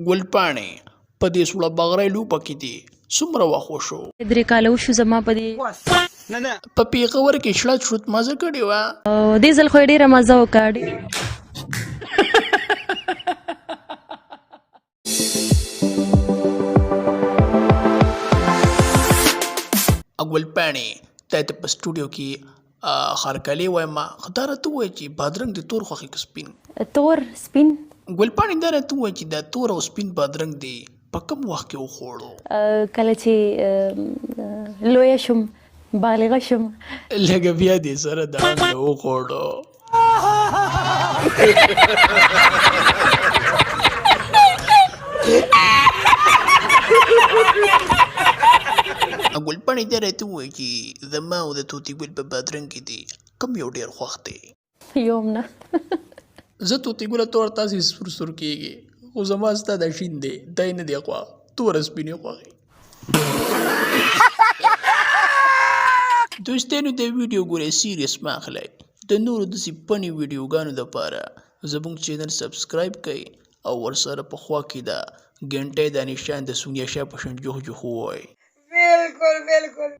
ګل پاڼې په دې سوړه بغرۍ لوبه کې دې څومره وخت وشو؟ 3 کاله وشو زما په دې په پېښور کې شړت شروط مزه کړې وه؟ دې ځل خو یې ډېره مزه وکړه. ګل پاڼې تا ته په سټوډیو کې خرکلی وایم خو دا راته ووایه چې بادرنګ د تور خوښي که سپین؟ تور سپین. ګل پاڼې دا راته ووایه چې دا تور او سپین بادرنګ دی په کوم وخت کې وخوړو؟ کله چې لویه شم بالغه شم لږه بیا دې سره دا هم وخوړو. ګل پاڼې دا راته ووایه چې زما او د طوطي ګل په بادرنګ کې دی کوم یو ډېر خوښ دی؟ یو هم نه. زه طوطي ګله تور تاسې سور سور کېږي خو زما ستا دا شین دی دا یې نه دی خوښ توره سپینې خوښې. دوستانو د ویډیو ګورئ سیریس مه اخلئ. د نورو داسې فني ویډیوګانو دپاره زموږ چینل سبسکرایب کړئ او ورسره په خوا کې د ګنټۍ دا نشان د سونیا شاه په شان جوخ جوخ ووایئ. बिल्कुल बिल्कुल.